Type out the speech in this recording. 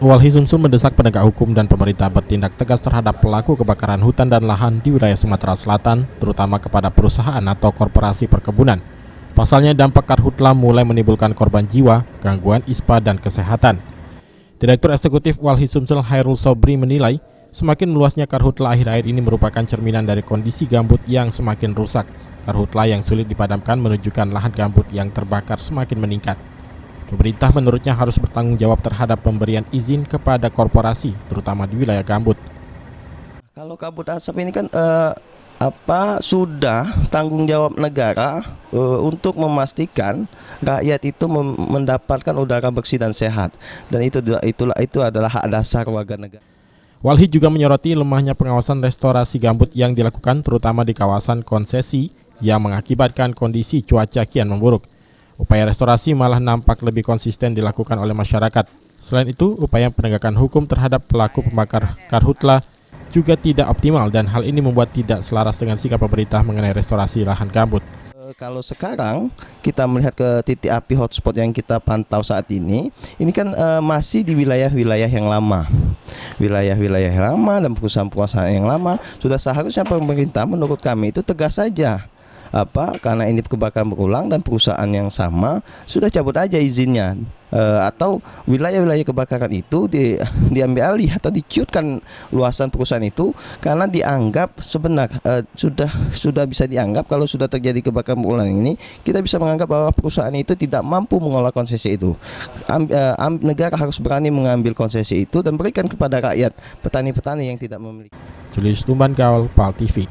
Walhi Sumsel mendesak penegak hukum dan pemerintah bertindak tegas terhadap pelaku kebakaran hutan dan lahan di wilayah Sumatera Selatan, terutama kepada perusahaan atau korporasi perkebunan. Pasalnya dampak karhutla mulai menimbulkan korban jiwa, gangguan ispa, dan kesehatan. Direktur Eksekutif Walhi Sumsel Hairul Sobri menilai, semakin meluasnya karhutla akhir-akhir ini merupakan cerminan dari kondisi gambut yang semakin rusak. Karhutla yang sulit dipadamkan menunjukkan lahan gambut yang terbakar semakin meningkat. Pemerintah menurutnya harus bertanggung jawab terhadap pemberian izin kepada korporasi, terutama di wilayah gambut. Kalau kabut asap ini kan sudah tanggung jawab negara untuk memastikan rakyat itu mendapatkan udara bersih dan sehat, dan itu adalah hak dasar warga negara. Walhi juga menyoroti lemahnya pengawasan restorasi gambut yang dilakukan terutama di kawasan konsesi yang mengakibatkan kondisi cuaca kian memburuk. Upaya restorasi malah nampak lebih konsisten dilakukan oleh masyarakat. Selain itu, upaya penegakan hukum terhadap pelaku pembakar karhutla juga tidak optimal dan hal ini membuat tidak selaras dengan sikap pemerintah mengenai restorasi lahan gambut. Kalau sekarang kita melihat ke titik api hotspot yang kita pantau saat ini kan masih di wilayah-wilayah yang lama. Wilayah-wilayah yang lama dan perusahaan-perusahaan yang lama. Sudah seharusnya pemerintah menurut kami itu tegas saja. Karena ini kebakaran berulang dan perusahaan yang sama, sudah cabut aja izinnya, atau wilayah-wilayah kebakaran itu diambil alih atau diciutkan luasan perusahaan itu, karena dianggap sudah bisa dianggap kalau sudah terjadi kebakaran berulang ini, kita bisa menganggap bahwa perusahaan itu tidak mampu mengelola konsesi itu. Negara harus berani mengambil konsesi itu dan berikan kepada rakyat, petani-petani yang tidak memiliki. Julius Tumban Gaul, PAL TV.